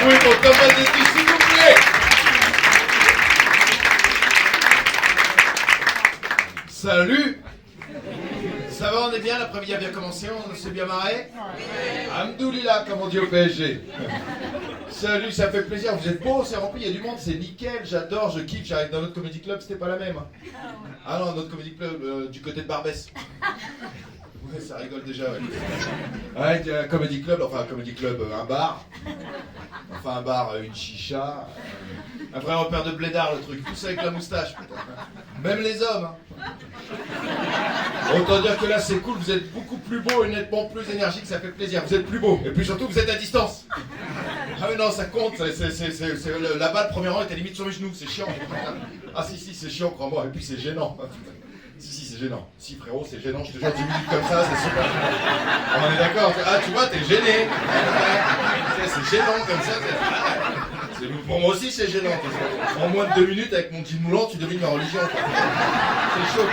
Oui, pour Thomas Detti, s'il vous plaît. Salut. Ça va, on est bien, l'après-midi a bien commencé, on s'est bien marré. Hamdoulillah, comme on dit au PSG. Salut, ça fait plaisir, vous êtes beaux, c'est rempli, il y a du monde, c'est nickel, j'adore, je kiffe, j'arrive dans notre comédie club, c'était pas la même. Ah non, notre comédie club du côté de Barbès. Ouais, ça rigole déjà, ouais. Ouais, un comédie club, un bar. Enfin, un bar, une chicha. Un vrai repère de blédard, le truc, tous avec la moustache, putain. Même les hommes, hein. Autant dire que là, c'est cool, vous êtes beaucoup plus beau et nettement plus énergique, ça fait plaisir. Vous êtes plus beau, et puis surtout, vous êtes à distance. Ah oui, non, ça compte, là-bas, le premier rang était limite sur mes genoux, c'est chiant. Ah si, c'est chiant, crois-moi, et puis c'est gênant. Si, c'est gênant. Si, frérot, c'est gênant, je te jure, 10 minutes comme ça, c'est super gênant. On est d'accord. Ah, tu vois, t'es gêné. C'est gênant comme ça. Pour moi aussi, c'est gênant. En moins de 2 minutes, avec mon jean moulant, tu devines ma religion. C'est chaud.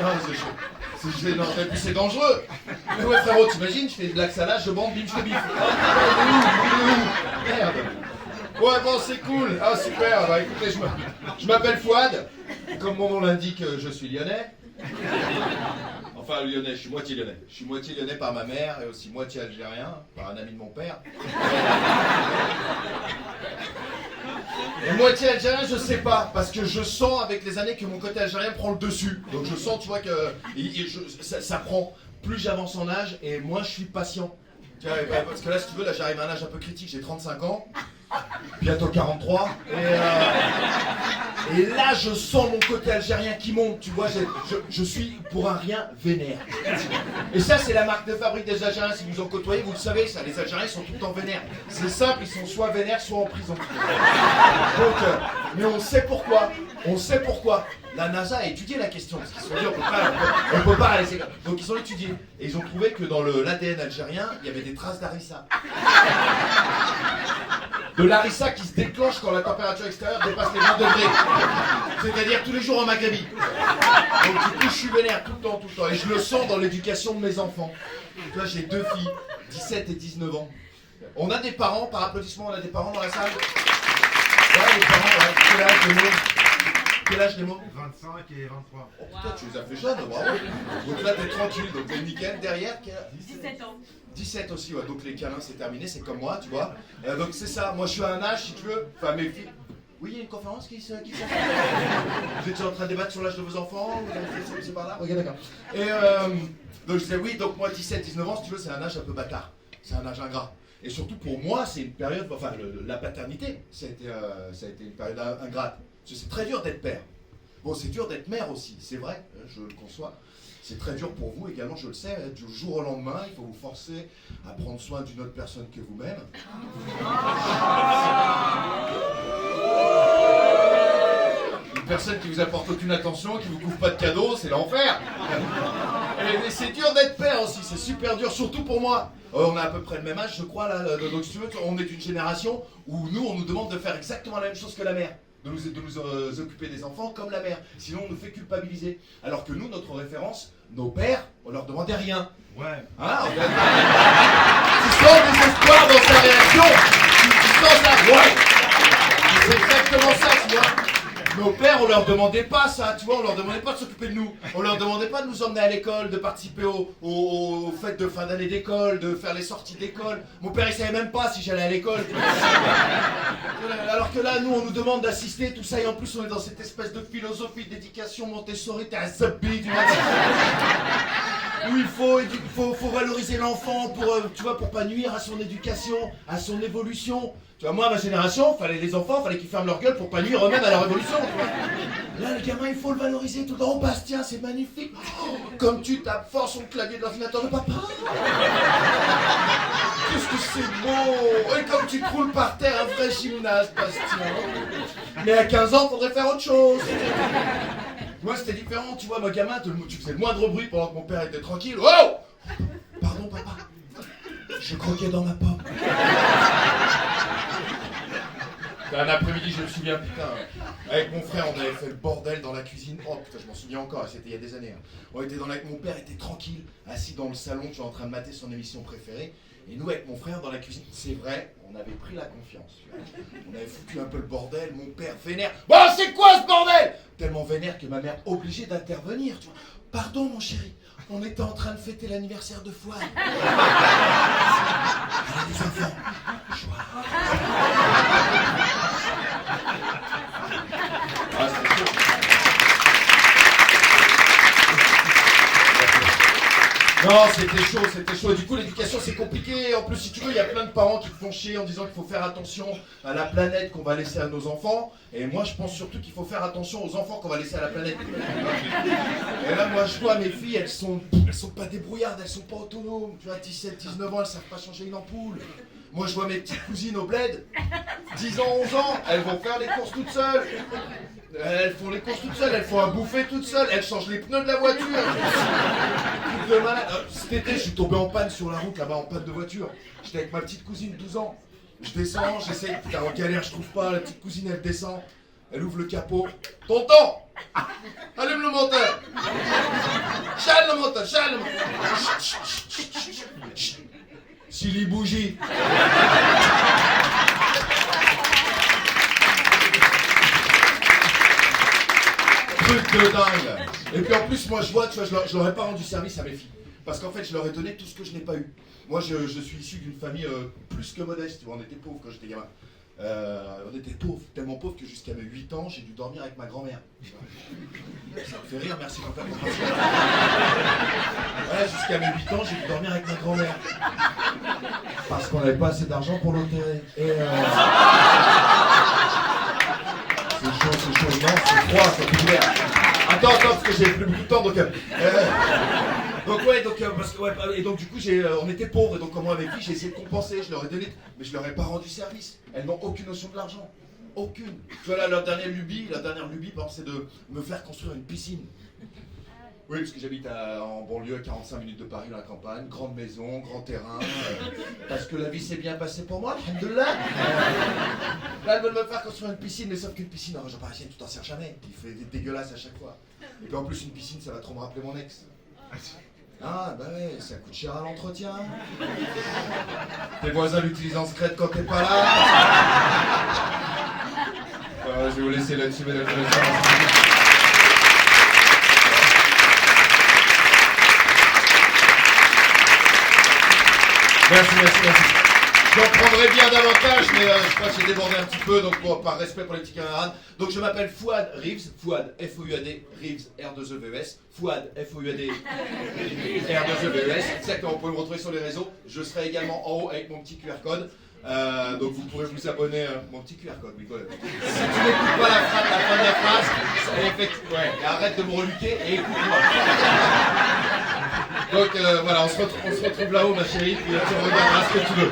Non, c'est chaud. C'est gênant. Et puis c'est dangereux. Mais ouais, frérot, t'imagines, je fais de l'axe à l'âge, je bande, bim, je te biffe. Merde. Ouais, bon, c'est cool. Ah, super. Bah écoutez, je m'appelle Fouad. Comme mon nom l'indique, je suis lyonnais. Enfin, lyonnais, je suis moitié lyonnais. Je suis moitié lyonnais par ma mère et aussi moitié algérien par un ami de mon père. Et moitié algérien, je sais pas, parce que je sens avec les années que mon côté algérien prend le dessus. Donc je sens, tu vois, que ça prend. Plus j'avance en âge et moins je suis patient. Parce que là, si tu veux, là j'arrive à un âge un peu critique, j'ai 35 ans. Bientôt 43 et là je sens mon côté algérien qui monte, tu vois, je suis pour un rien vénère. Et ça c'est la marque de fabrique des Algériens, si vous en côtoyez, vous le savez, ça, les Algériens sont tout le temps vénères. C'est simple, ils sont soit vénères, soit en prison. Donc, mais on sait pourquoi, La NASA a étudié la question, parce qu'ils se sont dit on peut pas laisser. Donc ils ont étudié, et ils ont trouvé que dans l'ADN algérien, il y avait des traces d'harissa. De l'harissa qui se déclenche quand la température extérieure dépasse les 20 degrés. C'est-à-dire tous les jours en Maghrébie. Donc du coup, je suis vénère tout le temps. Et je le sens dans l'éducation de mes enfants. Donc là, j'ai 2 filles, 17 et 19 ans. On a des parents, par applaudissement, on a des parents dans la salle. Ouais, les parents, ouais. Quel âge les mots? 25 et 23. Oh putain, tu les as fait jeunes, bravo. Donc là, t'es tranquille, donc t'es nickel. Derrière, 17 ans. 17 aussi, ouais. Donc les câlins, c'est terminé, c'est comme moi, tu vois. Donc c'est ça, moi je suis à un âge, si tu veux, enfin mes filles... Oui, il y a une conférence qui se fait. Vous étiez en train de débattre sur l'âge de vos enfants, c'est par là? Ok, d'accord. Et donc je disais oui, donc moi 17-19 ans, si tu veux, c'est un âge un peu bâtard. C'est un âge ingrat. Et surtout pour moi, c'est une période, enfin la paternité, ça a été une période ingrate. Parce que c'est très dur d'être père. Bon, c'est dur d'être mère aussi, c'est vrai, je le conçois. C'est très dur pour vous également, je le sais. Du jour au lendemain, il faut vous forcer à prendre soin d'une autre personne que vous-même. Une personne qui vous apporte aucune attention, qui vous couvre pas de cadeaux, c'est l'enfer. Et c'est dur d'être père aussi, c'est super dur, surtout pour moi. On a à peu près le même âge, je crois, là. Donc si tu veux, on est d'une génération où nous, on nous demande de faire exactement la même chose que la mère. De nous occuper des enfants comme la mère. Sinon, on nous fait culpabiliser. Alors que nous, notre référence, nos pères, on leur demandait rien. Ouais. Hein, tu sens des espoirs dans sa réaction. Tu sens ça. Ouais. C'est exactement ça, tu vois. Nos pères, on leur demandait pas ça, tu vois, on leur demandait pas de s'occuper de nous. On leur demandait pas de nous emmener à l'école, de participer aux fêtes de fin d'année d'école, de faire les sorties d'école. Mon père, il savait même pas si j'allais à l'école. Alors que là, nous, on nous demande d'assister, tout ça, et en plus, on est dans cette espèce de philosophie d'éducation Montessori, t'es un subbi, tu vois. Où il faut valoriser l'enfant tu vois, pour pas nuire à son éducation, à son évolution. Tu vois, moi, à ma génération, les enfants, fallait qu'ils ferment leur gueule pour pas nuire eux-mêmes à leur évolution. Tu vois. Là, le gamin, il faut le valoriser tout le temps. Oh, Bastien, c'est magnifique. Oh, comme tu tapes fort sur le clavier de l'ordinateur de papa. Qu'est-ce que c'est beau. Et comme tu croules par terre, un vrai gymnaste, Bastien. Mais à 15 ans, faudrait faire autre chose. Moi, c'était différent, tu vois, ma gamin, tu faisais le moindre bruit pendant que mon père était tranquille. Oh! Pardon, papa. Je croquais dans ma pomme. Un après-midi, je me souviens, putain, avec mon frère, on avait fait le bordel dans la cuisine. Oh putain, je m'en souviens encore, c'était il y a des années. On était mon père était tranquille, assis dans le salon, tu vois, en train de mater son émission préférée. Et nous, avec mon frère, dans la cuisine, c'est vrai, on avait pris la confiance. On avait foutu un peu le bordel, mon père vénère. Bon, c'est quoi ce bordel? Tellement vénère que ma mère obligée d'intervenir, tu vois. Pardon, mon chéri, on était en train de fêter l'anniversaire de Fouad. Allez, les enfants, joie. Ah, c'est chaud. Non, c'était chaud. Du coup, l'éducation, c'est compliqué. En plus, si tu veux, il y a plein de parents qui te font chier en disant qu'il faut faire attention à la planète qu'on va laisser à nos enfants. Et moi, je pense surtout qu'il faut faire attention aux enfants qu'on va laisser à la planète. Et là, moi, je vois mes filles, elles sont pas débrouillardes, elles sont pas autonomes. Tu vois, 17, 19 ans, elles savent pas changer une ampoule. Moi, je vois mes petites cousines au bled, 10 ans, 11 ans, elles vont faire les courses toutes seules. Elles font les courses toutes seules, elles font à bouffer toutes seules, elles changent les pneus de la voiture. Truc de malade. Cet été, je suis tombé en panne sur la route, là-bas, en panne de voiture. J'étais avec ma petite cousine, 12 ans. Je descends, j'essaye, putain, en galère, je trouve pas. La petite cousine, elle descend, elle ouvre le capot. Tonton, allume le moteur. Chale le moteur, chale le moteur. Silly bougie. Truc de dingue. Et puis en plus, moi je vois, tu vois, je leur ai pas rendu service à mes filles. Parce qu'en fait, je leur ai donné tout ce que je n'ai pas eu. Moi, je suis issu d'une famille plus que modeste. Tu vois, on était pauvres quand j'étais gamin. On était pauvres, tellement pauvres que jusqu'à mes 8 ans, j'ai dû dormir avec ma grand-mère. Ça me fait rire, merci mon père. Ouais, jusqu'à mes 8 ans, j'ai dû dormir avec ma grand-mère. Parce qu'on n'avait pas assez d'argent pour l'enterrer. Et c'est chaud, non, c'est froid, c'est ouvert. Attends, parce que j'ai plus beaucoup de temps, donc parce que, ouais, et donc du coup, on était pauvres, et donc comme moi avec qui, j'ai essayé de compenser, je leur ai donné, mais je leur ai pas rendu service. Elles n'ont aucune notion de l'argent. Aucune. Tu vois là, leur dernière lubie, par exemple, c'est de me faire construire une piscine. Oui, parce que j'habite en banlieue, à 45 minutes de Paris, dans la campagne, grande maison, grand terrain, parce que la vie s'est bien passée pour moi, alhamdoulilah. Là, elles veulent me faire construire une piscine, mais sauf qu'une piscine en région parisienne, tu t'en sers jamais, il fait dégueulasse à chaque fois. Et puis en plus, une piscine, ça va trop me rappeler mon ex. Ah, bah ouais, ça coûte cher à l'entretien. Tes voisins l'utilisent en secret quand t'es pas là. Je vais vous laisser là-dessus, mesdames et messieurs. Merci. J'en prendrai bien davantage, mais je crois que j'ai débordé un petit peu, donc par respect pour les petits camarades. Donc je m'appelle Fouad Reeves, Fouad F-O-U-A-D, Reeves R-2-E-V-E-S, Fouad F-O-U-A-D, R-2-E-V-E-S. Exactement, vous pouvez me retrouver sur les réseaux. Je serai également en haut avec mon petit QR code. Donc vous pourrez vous abonner, mon petit QR code, oui, voilà. Si tu n'écoutes pas la fin de la phrase, ouais, arrête de me reluquer et écoute-moi. Donc voilà, on se retrouve là-haut, ma chérie, puis tu regarderas ce que tu veux.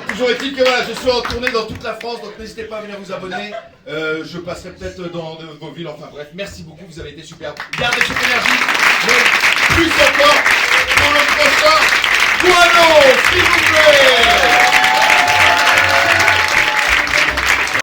Toujours est-il que voilà, je suis en tournée dans toute la France, donc n'hésitez pas à venir vous abonner. Je passerai peut-être dans vos villes, enfin bref, merci beaucoup, vous avez été superbes. Gardez cette énergie, mais plus encore pour le prochain Guano, s'il vous plaît.